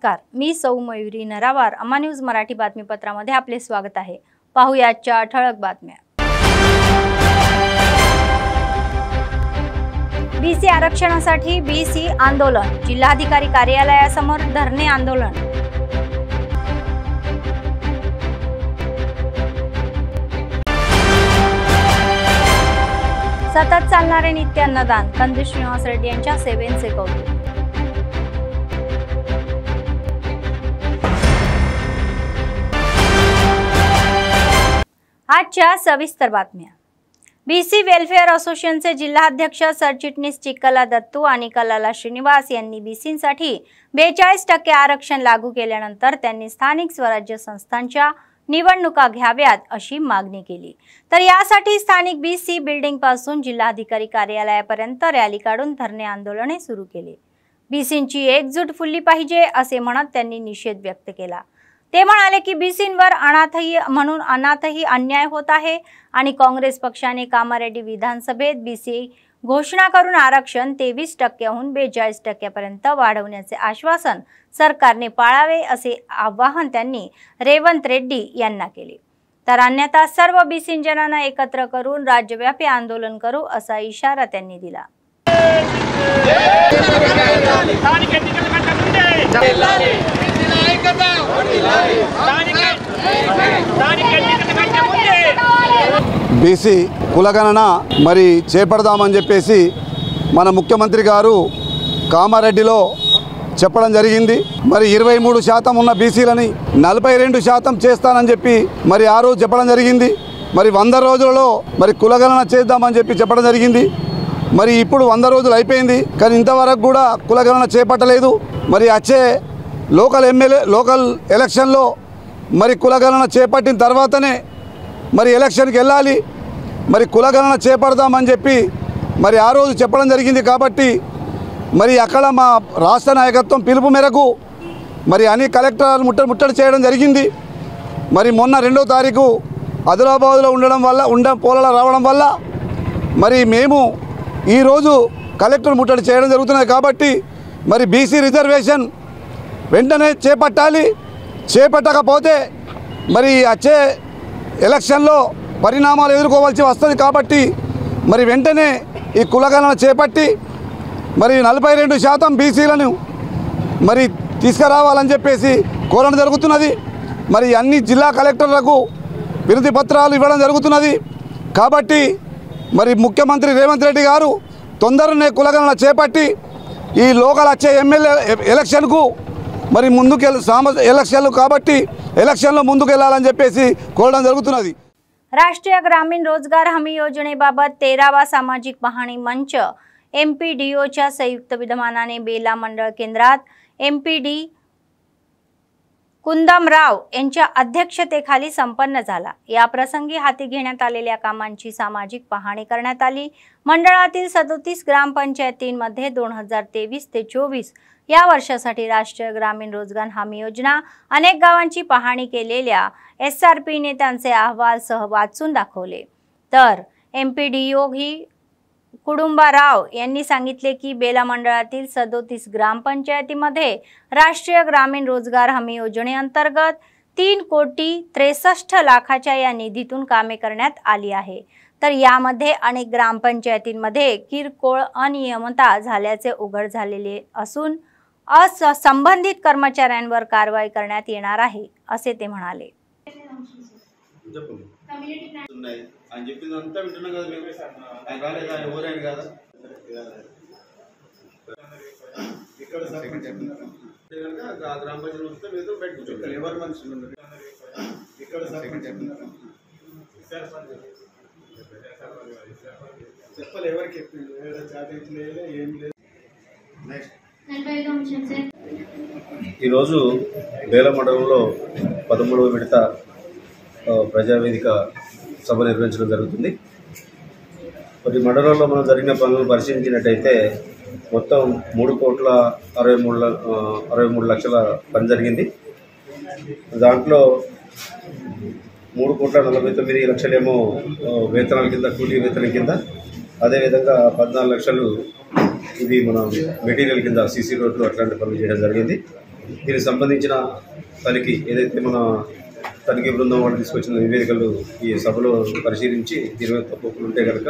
नमस्कार, मी सौ मयुरी नरावार. अम्मा न्यूज मराठी बातमीपत्रामध्ये आपले स्वागत आहे. पाहूया आजच्या ठळक बातम्या. बीसी आरक्षणासाठी बीसी आंदोलन, जिल्हाधिकारी कार्यालयासमोर धरणे आंदोलन. सतत चालणारे नित्य अन्नदान, कंदी श्रीनिवास रेड्डी यांच्या सेवेचे कौतुक. आजच्या सविस्तर बातम्या. बीसी वेलफेअर असोसिएशनचे जिल्हाध्यक्ष सरचिटणीस चिक्कला दत्तू आणि कलाला श्रीनिवास यांनी बीसींसाठी 42% आरक्षण लागू केल्यानंतर त्यांनी स्थानिक स्वराज्य संस्थांच्या निवडणुका घ्याव्यात अशी मागणी केली. तर यासाठी स्थानिक बीसी बिल्डिंग पासून जिल्हाधिकारी कार्यालयापर्यंत रॅली काढून धरणे आंदोलने सुरू केले. बीसींची एकजूट फुलली पाहिजे असे म्हणत त्यांनी निषेध व्यक्त केला. ते म्हणाले की बीसींवर अनाथही अन्याय होत आहे आणि काँग्रेस पक्षाने कामारेड्डी विधानसभेत बीसी घोषणा करून आरक्षण 23%हून 42%पर्यंत वाढवण्याचे आश्वासन सरकारने पाळावे असे आवाहन त्यांनी रेवंत रेड्डी यांना केले. तर अन्यथा सर्व बीसींजनांना एकत्र करून राज्यव्यापी आंदोलन करू असा इशारा त्यांनी दिला. బీసీ కులగణన మరి చేపడదామని చెప్పేసి మన ముఖ్యమంత్రి గారు కామారెడ్డిలో చెప్పడం జరిగింది. మరి 23% ఉన్న బీసీలని 42% చేస్తానని చెప్పి మరి ఆ రోజు చెప్పడం జరిగింది. మరి 100 రోజులలో మరి కులగణన చేద్దామని చెప్పడం జరిగింది. మరి ఇప్పుడు 100 రోజులు అయిపోయింది, కానీ ఇంతవరకు కూడా కులగణన చేపట్టలేదు. మరి వచ్చే లోకల్ ఎలక్షన్లో మరి కులగణన చేపట్టిన తర్వాతనే మరి ఎలక్షన్కి వెళ్ళాలి. మరి కులగణన చేపడదామని చెప్పి మరి ఆ రోజు చెప్పడం జరిగింది. కాబట్టి మరి అక్కడ మా రాష్ట్ర నాయకత్వం పిలుపు మేరకు మరి అన్ని కలెక్టర్ ముట్టడి చేయడం జరిగింది. మరి మొన్న 2వ తారీఖు ఆదిలాబాద్లో పోలలో రావడం వల్ల మరి మేము ఈరోజు కలెక్టర్ ముట్టడి చేయడం జరుగుతున్నది. కాబట్టి మరి బీసీ రిజర్వేషన్ వెంటనే చేపట్టాలి. చేపట్టకపోతే మరి వచ్చే ఎలక్షన్లో పరిణామాలు ఎదుర్కోవాల్సి వస్తుంది. కాబట్టి మరి వెంటనే ఈ కులగణన చేపట్టి మరి 42% బీసీలను మరి తీసుకురావాలని చెప్పేసి కోరడం జరుగుతున్నది. మరి అన్ని జిల్లా కలెక్టర్లకు వినతి పత్రాలు ఇవ్వడం జరుగుతున్నది. కాబట్టి మరి ముఖ్యమంత్రి రేవంత్ రెడ్డి గారు తొందరనే కులగణన చేపట్టి ఈ లోకల్ వచ్చే ఎమ్మెల్యే ఎలక్షన్కు మరి ఎలక్షన్లు కాబట్టి ఎలక్షన్లో ముందుకెళ్లాలని చెప్పేసి కోరడం జరుగుతున్నది. राष्ट्रीय ग्रामीण रोजगार हमी योजनेबाबत 13वा सामाजिक पाहणी मंच एमपीडीओच्या संयुक्त विद्यमानाने बेला मंडळ केंद्रात एमपीडी कुंदमराव यांच्या अध्यक्षतेखाली संपन्न झाला. या प्रसंगी हाती घेण्यात आलेल्या कामांची सामाजिक पाहणी करण्यात आली. मंडळातील 37 ग्रामपंचायतींमध्ये 2023 ते 24 या वर्षासाठी राष्ट्रीय ग्रामीण रोजगार हमी योजना अनेक गावांची पाहणी केलेल्या एसआरपी नेत्यांचे अहवाल सह वाचून दाखवले. तर एमपीडीओ ही कुडुंबाराव यांनी सांगितले की बेला मंडळातील 37 ग्रामपंचायतीमध्ये राष्ट्रीय ग्रामीण रोजगार हमी योजनेअंतर्गत 3,63 लाखाच्या या निधीतून कामे करण्यात आली आहे. तर यामध्ये अनेक ग्रामपंचायतींमध्ये किरकोळ अनियमितता झाल्याचे उघड झालेले असून संबंधित कर्मचाऱ्यांवर कारवाई करण्यात येणार आहे असे ते म्हणाले. ఈరోజు బేల మండలంలో 13వ విడత ప్రజావేదిక సభ నిర్వహించడం జరుగుతుంది. ప్రతి మండలంలో మనం జరిగిన పనులను పరిశీలించినట్టయితే మొత్తం 3,63 లక్షల పని జరిగింది. దాంట్లో 3,49 లక్షలేమో వేతనాల కింద, కూలీ వేతనం కింద, అదేవిధంగా 14 లక్షలు ఇది మనం మెటీరియల్ కింద సీసీ రోడ్లు అట్లాంటి పనులు చేయడం జరిగింది. దీనికి సంబంధించిన తనిఖీ ఏదైతే మన తనిఖీ బృందం వాళ్ళు తీసుకొచ్చిన నివేదికలు ఈ సభలో పరిశీలించి దీని మీద తప్పులు ఉంటే కనుక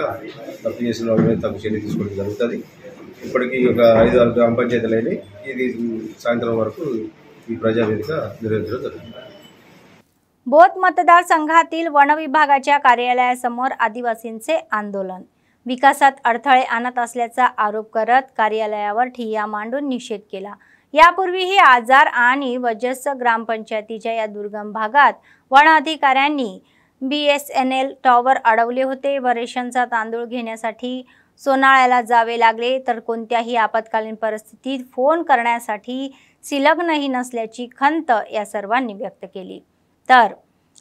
తప్పు చేసిన వాళ్ళ మీద తప్పు చర్య తీసుకోవడం జరుగుతుంది. ఇప్పటికీ ఒక 5-6 గ్రామ పంచాయతీలైన ఇది సాయంత్రం वరకు ही प्रजावेदिका निर्वहिंचलं जातं. बोथ मतदारसंघातील वन विभागाच्या कार्यालयासमोर आदिवासींचे आंदोलन. विकासात अडथळे आणत असल्याचा आरोप करत कार्यालयावर ठिय्या मांडून निषेध केला. यापूर्वीही आजार आणि वजस ग्रामपंचायतीच्या या दुर्गम भागात वन अधिकाऱ्यांनी BSNL टॉवर अडवले होते व रेशनचा तांदूळ घेण्यासाठी सोनाळ्याला जावे लागले तर कोणत्याही आपत्कालीन परिस्थितीत फोन करण्यासाठी संलग्नही नसल्याची खंत या सर्वांनी व्यक्त केली. तर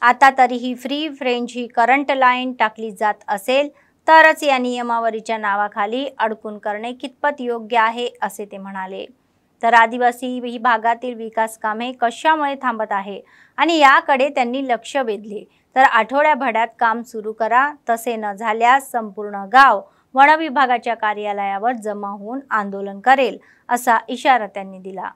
आता तरीही फ्री फ्रेंच ही करंट लाईन टाकली जात असेल तरच या नियमावलीच्या नावाखाली अडकून करणे कितपत योग्य आहे असे ते म्हणाले. तर आदिवासी भागातील विकास कामे कशामुळे थांबत आहे आणि याकडे त्यांनी लक्ष वेधले तर आठवड्याभरात काम सुरू करा, तसे न झाल्यास संपूर्ण गाव वन विभागाच्या कार्यालयावर जमा होऊन आंदोलन करेल असा इशारा त्यांनी दिला.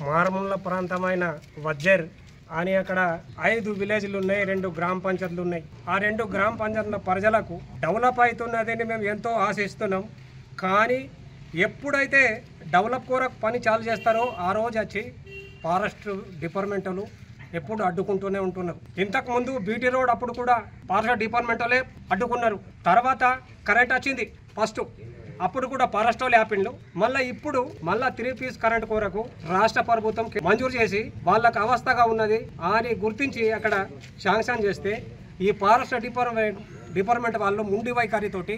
మారుమూల ప్రాంతమైన వజ్జర్ అని అక్కడ 5 విలేజ్లు ఉన్నాయి, 2 గ్రామ పంచాయతీలు ఉన్నాయి. ఆ 2 గ్రామ పంచాయతీల ప్రజలకు డెవలప్ అవుతున్నదని మేము ఎంతో ఆశిస్తున్నాం. కానీ ఎప్పుడైతే డెవలప్ కొరకు పని చాలు చేస్తారో ఆ రోజు వచ్చి ఫారెస్ట్ డిపార్ట్మెంట్లు ఎప్పుడు అడ్డుకుంటూనే ఉంటున్నారు. ఇంతకు ముందు బీటీ రోడ్ అప్పుడు కూడా ఫారెస్ట్ డిపార్ట్మెంట్లే అడ్డుకున్నారు. తర్వాత కరెంట్ వచ్చింది ఫస్ట్, అప్పుడు కూడా ఫారెస్ట్ వాళ్ళు ఆపిండు. మళ్ళీ ఇప్పుడు మళ్ళీ 3 పీస్ కరెంట్ కొరకు రాష్ట్ర ప్రభుత్వం మంజూరు చేసి వాళ్ళకు అవస్థగా ఉన్నది అని గుర్తించి అక్కడ శాంక్షన్ చేస్తే ఈ ఫారెస్ట్ డిపార్ట్మెంట్ వాళ్ళు ముండి వైఖరితోటి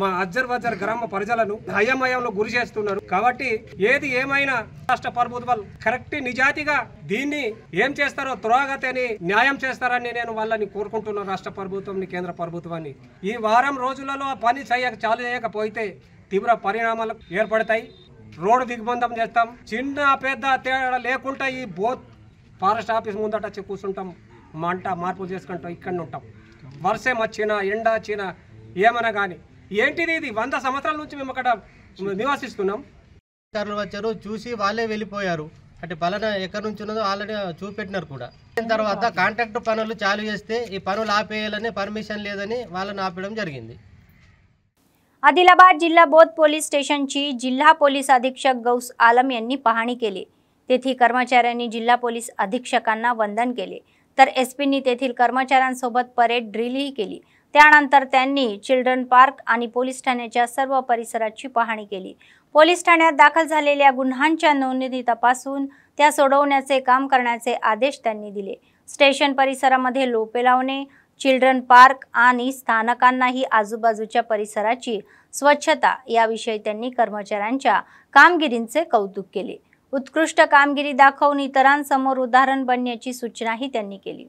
మా అజ్జర్ గ్రామ ప్రజలను అయోమయంలో గురి చేస్తున్నారు. కాబట్టి ఏది ఏమైనా రాష్ట్ర ప్రభుత్వాలు కరెక్ట్ నిజాయితీగా దీన్ని ఏం చేస్తారో త్వరగతిని న్యాయం చేస్తారని నేను వాళ్ళని కోరుకుంటున్నాను. రాష్ట్ర ప్రభుత్వాన్ని, కేంద్ర ప్రభుత్వాన్ని ఈ వారం రోజులలో పని చాలు చేయకపోతే తీవ్ర పరిణామాలు ఏర్పడతాయి. రోడ్డు దిగ్బంధం చేస్తాం. చిన్న పెద్ద తేడా లేకుండా ఈ బోత్ ఫారెస్ట్ ఆఫీస్ ముందట వచ్చి కూర్చుంటాం, మంట మార్పు చేసుకుంటాం, ఇక్కడనే ఉంటాం. వర్షం వచ్చినా ఎండ వచ్చినా ఏమన్నా కానీ ఏంటిది ఇది 100 సంవత్సరాల నుంచి మేము అక్కడ నివాసిస్తున్నాం. అధికారులు వచ్చారు, చూసి వాళ్ళే వెళ్ళిపోయారు. అంటే పలానా ఎక్కడి నుంచి ఉన్నదో ఆల్రెడీ చూపెట్టినారు కూడా. తర్వాత కాంట్రాక్ట్ పనులు చాలు చేస్తే ఈ పనులు ఆపేయాలని పర్మిషన్ లేదని వాళ్ళని ఆపడం జరిగింది. आदिलाबाद जिल्हा बोध पोलीस स्टेशनची जिल्हा पोलीस अधीक्षक गौस आलम यांनी पाहणी केली. तेथील कर्मचाऱ्यांनी जिल्हा पोलीस अधीक्षकांना वंदन केले तर एसपींनी तेथील कर्मचाऱ्यांसोबत परेड ड्रिलही केली. त्यानंतर त्यांनी चिल्ड्रन पार्क आणि पोलीस ठाण्याच्या सर्व परिसराची पाहणी केली. पोलीस ठाण्यात दाखल झालेल्या गुन्ह्यांच्या नोंदी तपासून त्या सोडवण्याचे काम करण्याचे आदेश त्यांनी दिले. स्टेशन परिसरामध्ये लोपे लावणे, चिल्ड्रन पार्क आणि स्थानकांनाही आजूबाजूच्या परिसराची स्वच्छता याविषयी त्यांनी कर्मचाऱ्यांच्या कामगिरीचे कौतुक केले. उत्कृष्ट कामगिरी दाखवून इतरांसमोर उदाहरण बनण्याची सूचनाही त्यांनी केली.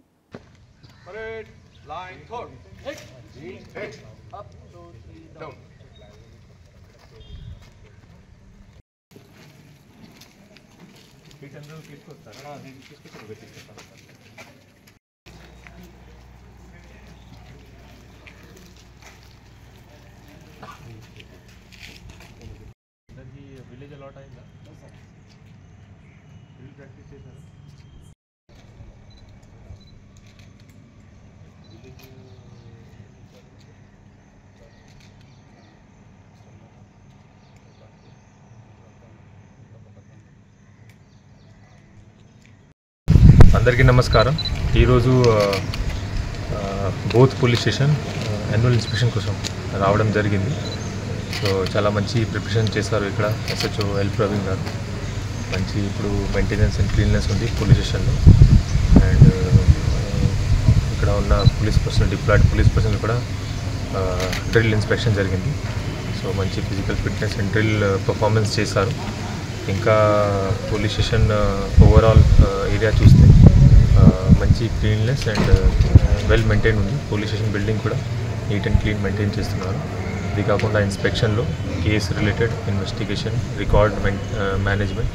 విలేజ్ అలాట్ అయిందా? ప్రాక్టీస్ చేశారు. అందరికీ నమస్కారం. ఈరోజు both police station annual inspection కోసం రావడం జరిగింది. సో చాలా మంచి ప్రిపరేషన్ చేశారు. ఇక్కడ SHO ఎల్ ప్రవీణ్ గారు మంచి ఇప్పుడు మెయింటెనెన్స్ అండ్ క్లీన్నెస్ ఉంది పోలీస్ స్టేషన్లో. అండ్ ఇక్కడ ఉన్న police personnel deployed police personnel కూడా డ్రిల్ ఇన్స్పెక్షన్ జరిగింది. సో మంచి physical fitness and drill performance చేశారు. ఇంకా పోలీస్ స్టేషన్ ఓవరాల్ ఏరియా చూస్తే మంచి క్లీన్నెస్ అండ్ వెల్ మెయింటైన్ ఉంది. పోలీస్ స్టేషన్ బిల్డింగ్ కూడా నీట్ అండ్ క్లీన్ మెయింటైన్ చేస్తున్నారు. ఇది కాకుండా ఇన్స్పెక్షన్లో case related investigation, record management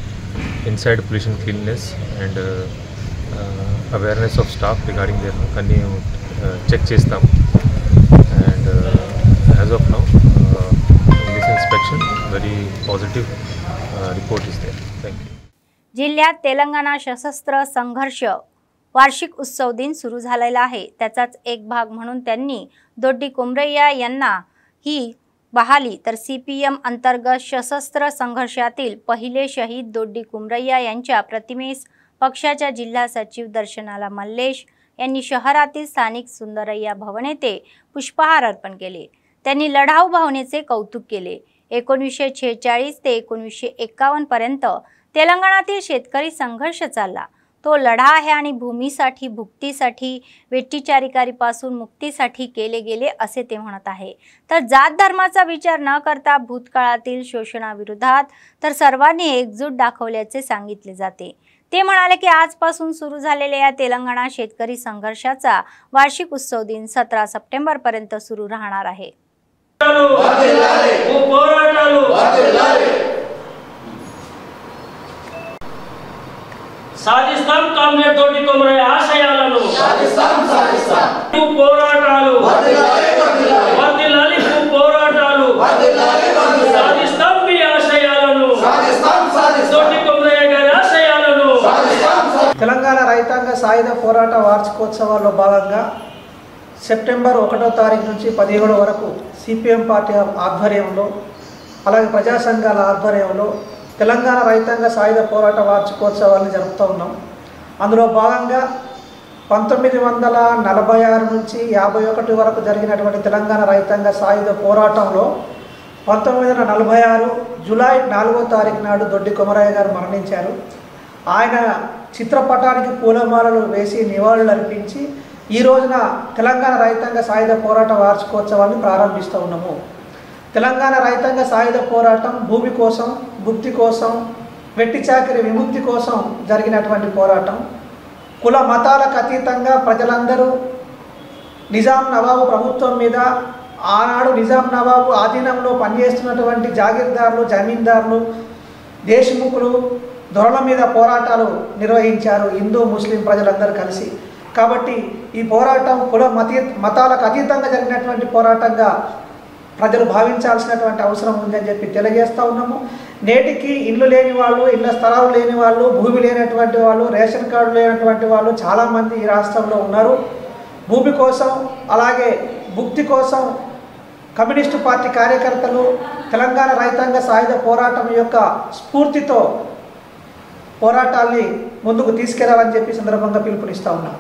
inside pollution cleanliness and awareness of staff regarding their అన్నీ చెక్ చేస్తాము. And as of now in this inspection very positive report is there. Thank you. जिल्ह्यात तेलंगणा सशस्त्र संघर्ष वार्षिक उत्सव दिन सुरू झालेला आहे. त्याचाच एक भाग म्हणून त्यांनी दोड्डी कोमरैया यांना ही बहाली तर CPM अंतर्गत सशस्त्र संघर्षातील पहिले शहीद दोड्डी कोमरैया यांच्या प्रतिमेस पक्षाच्या जिल्हा सचिव दर्शनाला मल्लेश यांनी शहरातील स्थानिक सुंदरय्या भवन येथे पुष्पहार अर्पण केले. त्यांनी लढाऊ भावनेचे कौतुक केले. 1946 ते 1951 पर्यंत तेलंगणातील शेतकरी संघर्ष चालला. तो लढा आहे आणि भूमीसाठी भुक्तीसाठी वेठीचारिकारीपासून मुक्तीसाठी केले गेले असे ते म्हणत आहे. तर जात धर्माचा विचार न करता भूतकाळातील शोषणाविरोधात तर सर्वांनी एकजूट दाखवल्याचे सांगितले जाते. ते म्हणाले की आजपासून सुरू झालेल्या या तेलंगणा शेतकरी संघर्षाचा वार्षिक उत्सव दिन 17 सप्टेंबर पर्यंत सुरू राहणार आहे. సాధిస్తాం కామ్రేడ్ దొడ్డి కొమరయ్య ఆశయాలను పోరాటాలు వర్ధిల్లాలి పోరాటాలు సాధిస్తాం మీ ఆశయాలను దొడ్డి కొమరయ్య గారి ఆశయాలను. తెలంగాణ రైతాంగ సాయుధ పోరాట వార్షికోత్సవాల్లో భాగంగా సెప్టెంబర్ 1వ తారీఖు నుంచి 17 వరకు CPM పార్టీ ఆధ్వర్యంలో అలాగే ప్రజా సంఘాల ఆధ్వర్యంలో తెలంగాణ రైతాంగ సాయుధ పోరాట వార్షికోత్సవాలను జరుపుతూ ఉన్నాం. అందులో భాగంగా 1946 నుంచి 51 వరకు జరిగినటువంటి తెలంగాణ రైతాంగ సాయుధ పోరాటంలో 1946 జూలై 4వ తారీఖు నాడు దొడ్డి కొమరయ్య గారు మరణించారు. ఆయన చిత్రపటానికి పూలమాలలు వేసి నివాళులు అర్పించి ఈ రోజున తెలంగాణ రైతాంగ సాయుధ పోరాట వార్షికోత్సవాన్ని ప్రారంభిస్తూ ఉన్నాము. తెలంగాణ రైతాంగ సాయుధ పోరాటం భూమి కోసం భుక్తి కోసం వెట్టి చాకిరి విముక్తి కోసం జరిగినటువంటి పోరాటం. కుల మతాలకు అతీతంగా ప్రజలందరూ నిజాం నవాబు ప్రభుత్వం మీద ఆనాడు నిజాం నవాబు ఆధీనంలో పనిచేస్తున్నటువంటి జాగీర్దారులు జమీందారులు దేశముఖులు దొరల మీద పోరాటాలు నిర్వహించారు హిందూ ముస్లిం ప్రజలందరూ కలిసి. కాబట్టి ఈ పోరాటం కుల మతాలకు అతీతంగా జరిగినటువంటి పోరాటంగా ప్రజలు భావించాల్సినటువంటి అవసరం ఉందని చెప్పి తెలియజేస్తూ ఉన్నాము. నేటికి ఇల్లు లేని వాళ్ళు ఇళ్ల స్థలాలు లేని వాళ్ళు భూమి లేనటువంటి వాళ్ళు రేషన్ కార్డు లేనటువంటి వాళ్ళు చాలామంది ఈ రాష్ట్రంలో ఉన్నారు. భూమి కోసం అలాగే భుక్తి కోసం కమ్యూనిస్టు పార్టీ కార్యకర్తలు తెలంగాణ రైతాంగ సాయుధ పోరాటం యొక్క స్ఫూర్తితో పోరాటాల్ని ముందుకు తీసుకెళ్లాలని చెప్పి సందర్భంగా పిలుపునిస్తా ఉన్నాం.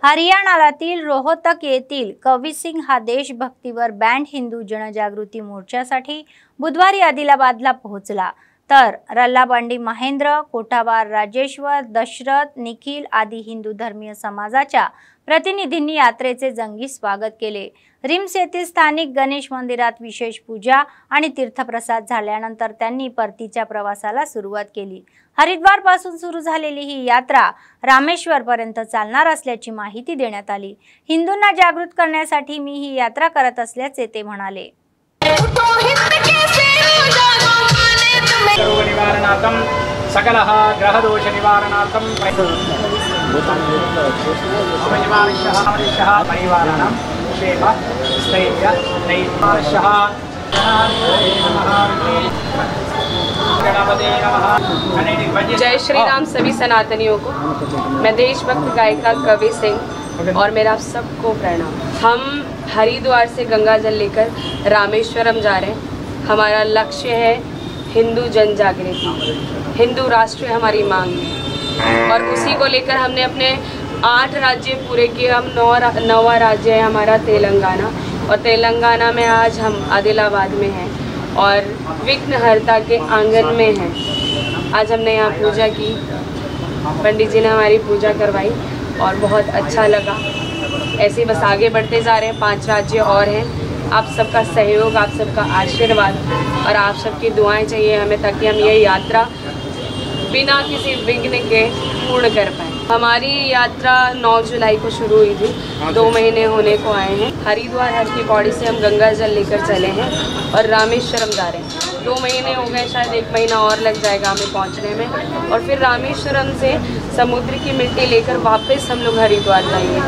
हरियाणातील रोहतक येथील कविसिंग हा देशभक्तीवर बँड हिंदू जनजागृती मोर्चासाठी बुधवारी आदिलाबादला पोहोचला. तर रल्लाबंडी महेंद्र कोठावार राजेश्वर दशरथ निखिल आदी हिंदू धर्मीय समाजाच्या प्रतिनिधींनी यात्रेचे जंगी स्वागत केले. रिम्स येथील स्थानिक गणेश मंदिरात विशेष पूजा आणि तीर्थप्रसाद झाल्यानंतर त्यांनी परतीच्या प्रवासाला सुरुवात केली. हरिद्वार पासून सुरू झालेली ही यात्रा रामेश्वर पर्यंत चालणार असल्याची माहिती देण्यात आली. हिंदूंना जागृत करण्यासाठी मी ही यात्रा करत असल्याचे ते म्हणाले. निवारणार्थं सकलः ग्रहदोष निवारणार्थं परिवाराणां क्षेम स्थैर्य नैर्मार्षः जय श्री राम सभी सनातनियों को। मैं देशभक्त गायिका कवि सिंह और मेरा आप सबको प्रणाम। हम हरिद्वार से गंगा जल लेकर रामेश्वरम जा रहे हैं। हमारा लक्ष्य है हिंदू जन जागृति, हिंदू राष्ट्र हमारी मांग है और उसी को लेकर हमने अपने 8 राज्य पूरे किए। हम 9वां राज्य है हमारा तेलंगाना और तेलंगाना में आज हम आदिलाबाद में हैं और विघ्नहर्ता के आंगन में हैं। आज हमने यहाँ पूजा की, पंडित जी ने हमारी पूजा करवाई और बहुत अच्छा लगा। ऐसे बस आगे बढ़ते जा रहे हैं। 5 राज्य और हैं। आप सबका सहयोग, आप सबका आशीर्वाद और आप सबकी दुआएं चाहिए हमें ताकि हम ये यात्रा बिना किसी विघ्न के पूर्ण कर पाएँ। हमारी यात्रा 9 जुलाई को शुरू हुई थी, 2 महीने होने को आए हैं। हरिद्वार हर की पौड़ी से हम गंगा जल लेकर चले हैं और रामेश्वरम जा रहे हैं। 2 महीने हो गए, शायद 1 महीना और लग जाएगा हमें पहुंचने में। और फिर रामेश्वरम से समुद्र की मिट्टी लेकर वापस हम लोग हरिद्वार जाएंगे,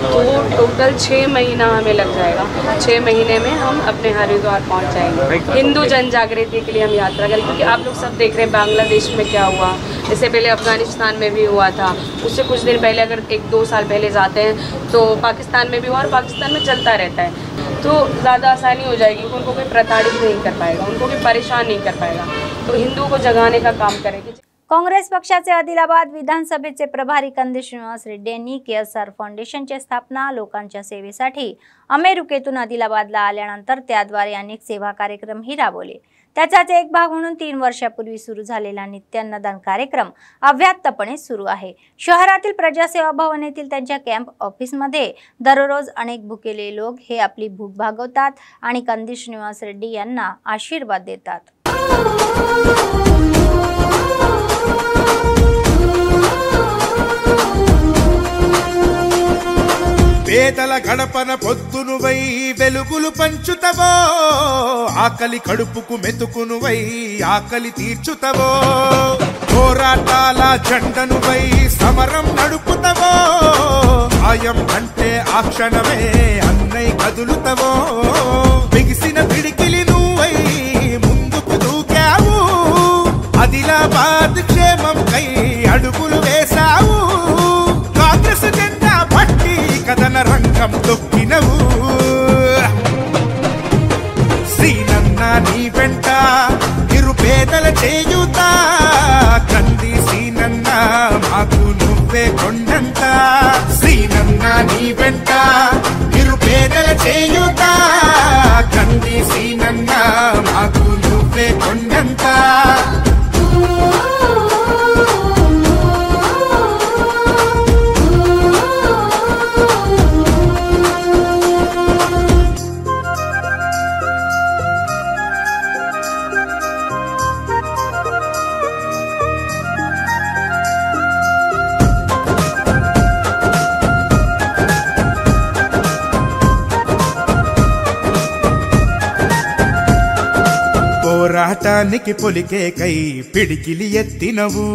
तो टोटल 6 महीना हमें लग जाएगा। 6 महीने में हम अपने हरिद्वार पहुंच जाएंगे। हिंदू जन जागृति के लिए हम यात्रा करें, क्योंकि आप लोग सब देख रहे हैं बांग्लादेश में क्या हुआ, इससे पहले अफगानिस्तान में भी हुआ था, उससे कुछ दिन पहले अगर 1-2 साल पहले जाते हैं तो पाकिस्तान में भी हुआ, और पाकिस्तान में चलता रहता है, तो ज़्यादा आसानी हो जाएगी। उनको कोई प्रताड़ित नहीं कर पाएगा, उनको कोई परेशान नहीं कर पाएगा। तो हिंदुओं को जगाने का काम करेंगे। काँग्रेस पक्षाचे आदिलाबाद विधानसभेचे प्रभारी कंदी श्रीनिवास रेड्डी यांनी KSR फाउंडेशनची स्थापना लोकांच्या सेवेसाठी अमेरिकेतून आदिलाबादला आल्यानंतर त्याद्वारे अनेक सेवा कार्यक्रमही राबवले। त्याचाच एक भाग म्हणून 3 वर्षापूर्वी सुरू झालेला नित्य अन्नदान कार्यक्रम अव्याहतपणे सुरू आहे। शहरातील प्रजासेवा भवन येथील त्यांच्या कॅम्प ऑफिसमध्ये दररोज अनेक भुकेले लोक हे आपली भूक भागवतात आणि कंदी श्रीनिवास रेड्डी यांना आशीर्वाद देतात। పేదల గడపన పొద్దునువై వెలుగులు పంచుతవో, ఆకలి కడుపుకు మెతుకునువై ఆకలి తీర్చుతవో, పోరాటాల జెండనువై సమరం నడుపుతవో, ఆయం అంటే ఆ క్షణమే అన్నై కదులుతవో, బిగిసిన పిడికిలి నువ్వై ముందుకు దూకావు, ఆదిలాబాద్ క్షేమం కై అడుగులు వేశావు, కాంగ్రెస్ జెండా పట్టి కథన రంగం తొక్కినవు, శ్రీనన్న నీ వెంట నిరుపేదల చేయుత, కంది శ్రీనన్న మాకు నువ్వే కొండంత, శ్రీనన్న నీ వెంట నిరుపేదల చేయుత, కంది శ్రీనన్న మాకు నువ్వే కొండంత। పోరాటానికి పొలికేకై పిడికిలి ఎత్తినవు,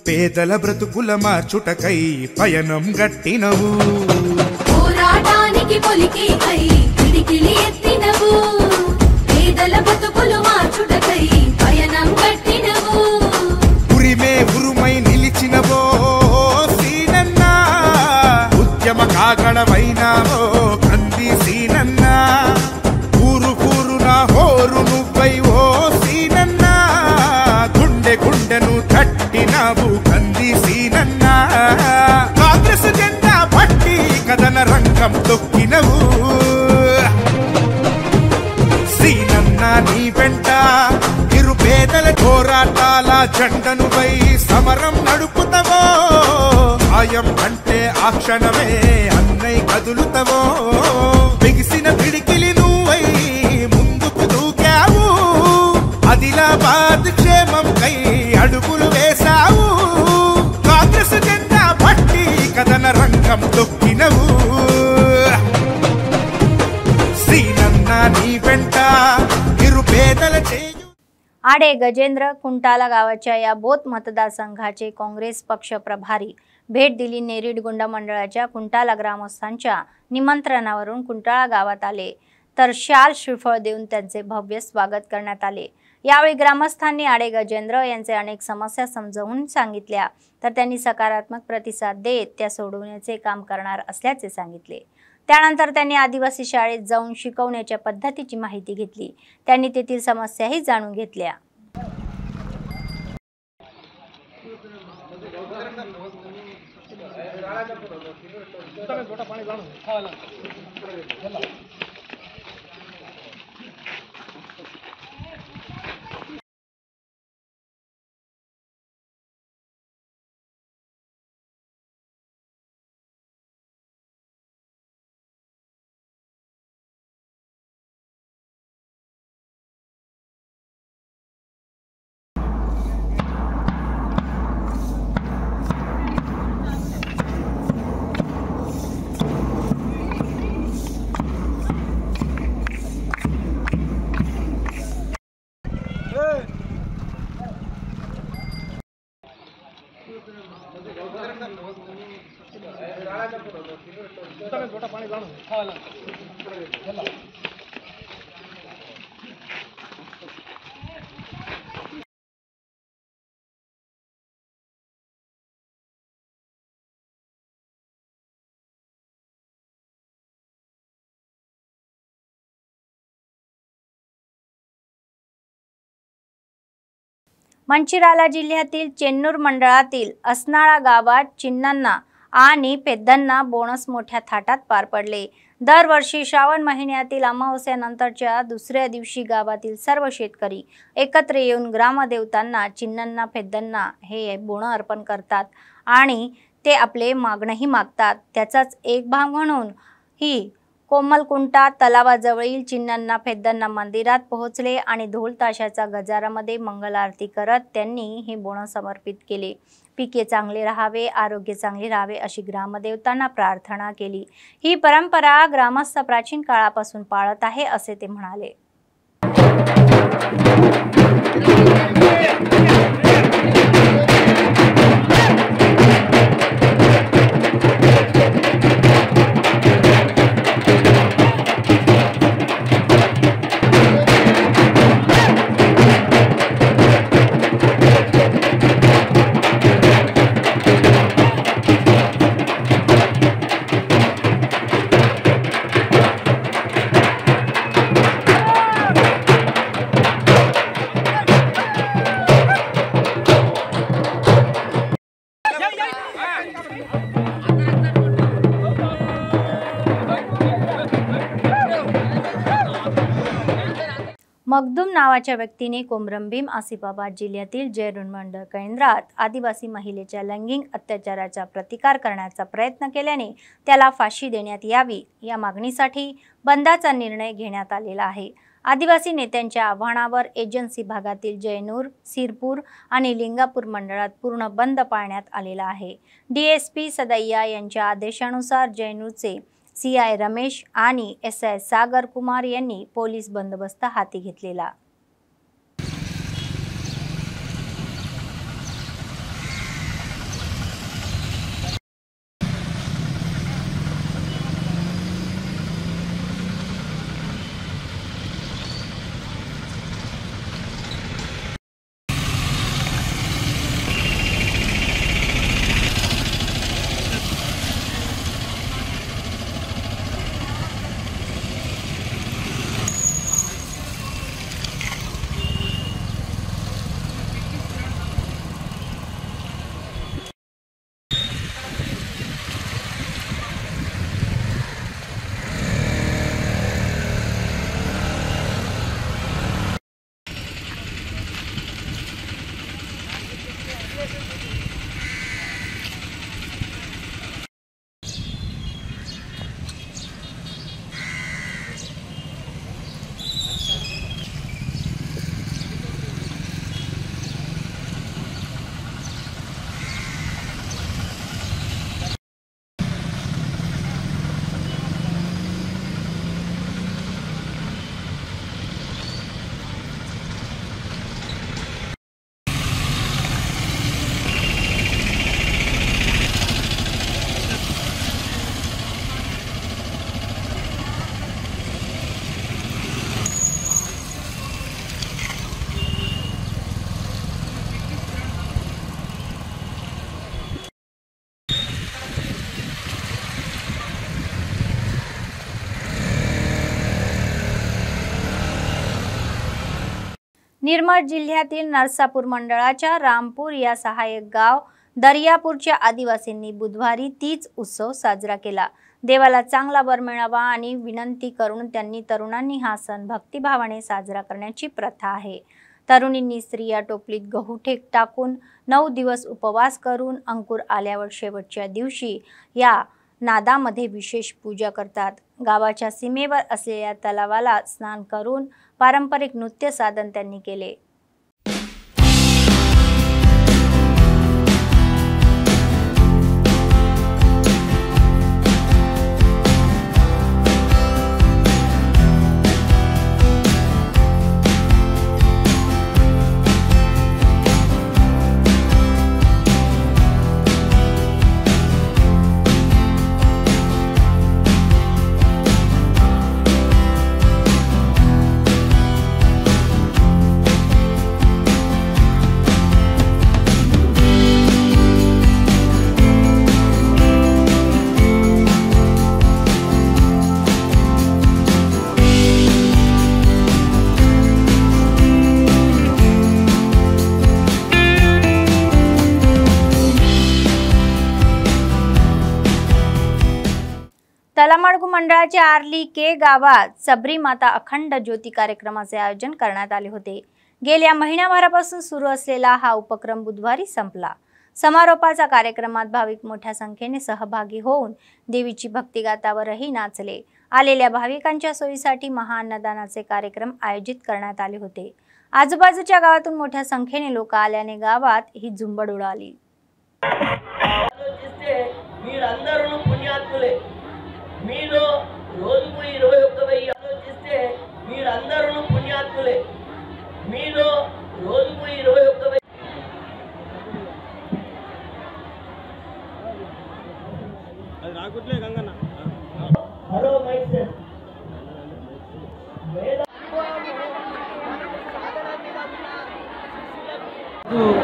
పేదల బ్రతుకుల మార్చుటకై పయనం గట్టినవు, పోరాటానికి పొలికేకై పిడికిలి ఎత్తినవు, పేదల బ్రతుకులు మార్చుటకై పయనం గట్టినవు, ఉరిమే ఉరుమై నిలిచినవో సీనన్న, ఉద్యమ కాగడవైనావో కంది సీనన్న, ఊరు ఊరున హోరు నువ్వై ఓ సీనన్న, గుండె గుండెను తట్టినావు కంది సీనన్న, కాంగ్రెస్ జెండా పట్టి కథన రంగం తొక్కినవు, సీనన్న నీ వెంట నిరుపేదల పోరాటాల జెండనువై సమరం నడుపుతవో, ఆయం అంటే ఆ క్షణమే అన్నై కదులుతవో, బిగిసిన పిడికిలి నువ్వై ముందుకు దూకావు, ఆదిలాబాద్ క్షేమం కై అడుగులు వేశావు, కాంగ్రెస్ జెండా పట్టి కథన రంగం తొక్కినవు, శ్రీనన్న నీ వెంట నిరుపేదల చేయ। आडे गजेंद्र कुंटाला गावाच्या या बोत मतदारसंघाचे काँग्रेस पक्ष प्रभारी भेट दिली। नेरीडगुंडा मंडळाच्या कुंटाला ग्रामस्थांच्या निमंत्रणावरून कुंटाळा गावात आले, तर शाल श्रीफळ देऊन त्यांचे भव्य स्वागत करण्यात आले। यावेळी ग्रामस्थांनी आडे गजेंद्र यांचे अनेक समस्या समजावून सांगितल्या, तर त्यांनी सकारात्मक प्रतिसाद देत त्या सोडवण्याचे काम करणार असल्याचे सांगितले। त्यानंतर त्यांनी आदिवासी शाळेत जाऊन शिकवण्याच्या पद्धतीची माहिती घेतली। त्यांनी तेथील समस्याही जाणून घेतल्या। मंचिराला जिल्ह्यातील चेन्नूर मंडळातील असनाळा गावात चिन्नांना आणि पेद्दांना बोनस मोठ्या थाटात पार पडले। दरवर्षी श्रावण महिन्यातील अमावस्यानंतरच्या दुसऱ्या दिवशी गावातील सर्व शेतकरी एकत्र येऊन ग्रामदेवतांना चिन्नांना पेद्दांना हे बोनं अर्पण करतात आणि ते आपले मागणंही मागतात। त्याचाच एक भाग म्हणून ही कोमलकुंटा तलावाजवळील चिन्नांना पेद्दांना मंदिरात पोहोचले आणि ढोल ताशाच्या गजरामध्ये मंगल आरती करत त्यांनी हे बोनं समर्पित केले। पिके चांगले राहावे, आरोग्य चांगले राहावे अशी ग्रामदेवतांना प्रार्थना केली। ही परंपरा ग्रामस्थ प्राचीन काळापासून पाळत आहे असे ते म्हणाले। मखदूम नावाच्या व्यक्तीने कोमरमभीम आसिफाबाद जिल्ह्यातील जैरून मंडळ केंद्रात आदिवासी महिलेच्या लैंगिक अत्याचाराचा प्रतिकार करण्याचा प्रयत्न केल्याने त्याला फाशी देण्यात यावी या मागणीसाठी बंदाचा निर्णय घेण्यात आलेला आहे। आदिवासी नेत्यांच्या आव्हानावर एजन्सी भागातील जैनूर, सिरपूर आणि लिंगापूर मंडळात पूर्ण बंद पाळण्यात आलेला आहे। डीएसपी सदैया यांच्या आदेशानुसार जैनूरचे सीआय रमेश आणि एसआय सागर कुमार यांनी पोलीस बंदोबस्त हाती घेतलेला। निर्मळ जिल्ह्यातील नरसापूर मंडळाच्या रामपूर या सहाय्यक गाव दर्यापूरच्या आदिवासींनी बुधवारी तीज उत्सव साजरा केला। देवाला चांगला वर मिळावा आणि विनंती करून त्यांनी तरुणांनी हा सण भक्तिभावाने साजरा करण्याची प्रथा आहे। तरुणींनी स्त्रिया टोपलीत गहू ठेक टाकून 9 दिवस उपवास करून अंकुर आल्यावर शेवटच्या दिवशी या नादामध्ये विशेष पूजा करतात। गावाच्या सीमेवर असलेल्या तलावाला स्नान करून पारंपरिक नृत्य साधन त्यांनी केले। मंडळाच्या आर्ली के गावात सबरी माता अखंड ज्योती कार्यक्रमाचे आयोजन करण्यात आले होते। गेल्या महिनाभरापासून सुरू असलेला हा उपक्रम बुधवारी संपला। समारोपाच्या कार्यक्रमात भाविक मोठ्या संख्येने सहभागी होऊन देवीची भक्तिगातावरही नाचले। आलेल्या भाविकांच्या सोयीसाठी महाअन्नदानाचे कार्यक्रम आयोजित करण्यात आले होते। आजूबाजूच्या गावातून मोठ्या संख्येने लोक आल्याने गावात ही झुंबड उडाली। మీరందరూ పుణ్యాత్ములే మీలో రోజుకు 21,000 ఆలోచిస్తే మీరందరూ పుణ్యాత్ములే మీలో రోజుకు 21,000 అది రాకుట్లే గంగన్న హలో మైక్ సెట్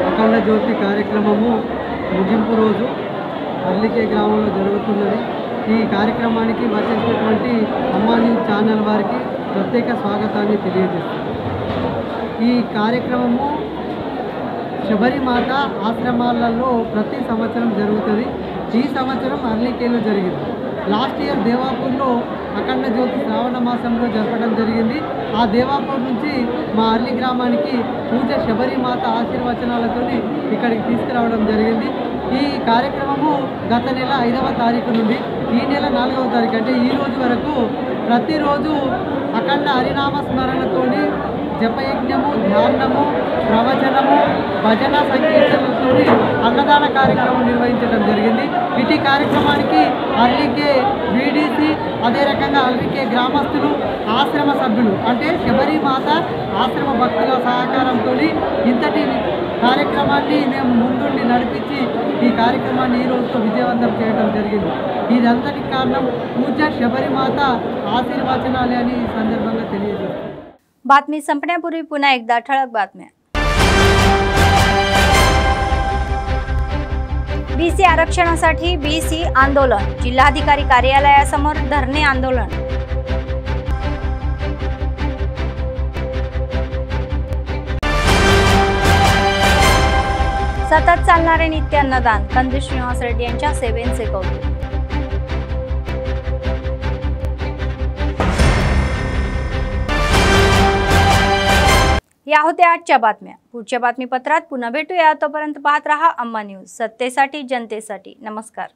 అఖండ జ్యోతి కార్యక్రమము ముగింపు రోజు అర్లికే గ్రామంలో జరుగుతున్నది। ఈ కార్యక్రమానికి వచ్చేసినటువంటి అమ్మా న్యూస్ ఛానల్ వారికి ప్రత్యేక స్వాగతాన్ని తెలియజేస్తుంది। ఈ కార్యక్రమము శబరిమాత ఆశ్రమాలలో ప్రతి సంవత్సరం జరుగుతుంది। ఈ సంవత్సరం అర్లికేలో జరిగింది। లాస్ట్ ఇయర్ దేవాపూర్లో అఖండ జ్యోతి శ్రావణ మాసంలో జరపడం జరిగింది। ఆ దేవాపూర్ నుంచి మా అర్లి గ్రామానికి పూజ శబరిమాత ఆశీర్వచనాలతో ఇక్కడికి తీసుకురావడం జరిగింది। ఈ కార్యక్రమము గత నెల 5వ తారీఖు నుండి ఈ నెల 4వ తారీఖు అంటే ఈ రోజు వరకు ప్రతిరోజు అఖండ హరినామ స్మరణతోని జపయజ్ఞము, ధ్యానము, ప్రవచనము, భజన సంకీర్తనలతో అన్నదాన కార్యక్రమం నిర్వహించడం జరిగింది। ఇటు కార్యక్రమానికి అర్లికే బీడీసీ అదే రకంగా అర్లికే గ్రామస్తులు, ఆశ్రమ సభ్యులు అంటే శబరిమాత ఆశ్రమ భక్తుల సహకారంతో ఇంతటి కార్యక్రమాన్ని మేము ముందుండి నడిపించి ఈ కార్యక్రమాన్ని ఈ రోజుతో విజయవంతం చేయడం జరిగింది। ఇదంతటి కారణం పూజ శబరిమాత ఆశీర్వచనాలే అని ఈ సందర్భంగా తెలియజేస్తుంది। बातमी संपण्यापूर्वी पुन्हा एकदा ठळक बातम्या। बीसी आरक्षणासाठी बीसी आंदोलन, जिल्हाधिकारी कार्यालयासमोर धरणे आंदोलन। सतत चालणारे नित्य अन्नदान, कंदू श्रीनिवास रेड्डी यांच्या सेवेचे कौतुक। या होत्या आजच्या बातम्या। पुढच्या बातमीपत्रात पुन्हा भेटूया। तोपर्यंत पाहत रहा अम्मा न्यूज, सत्तेसाठी जनतेसाठी। नमस्कार।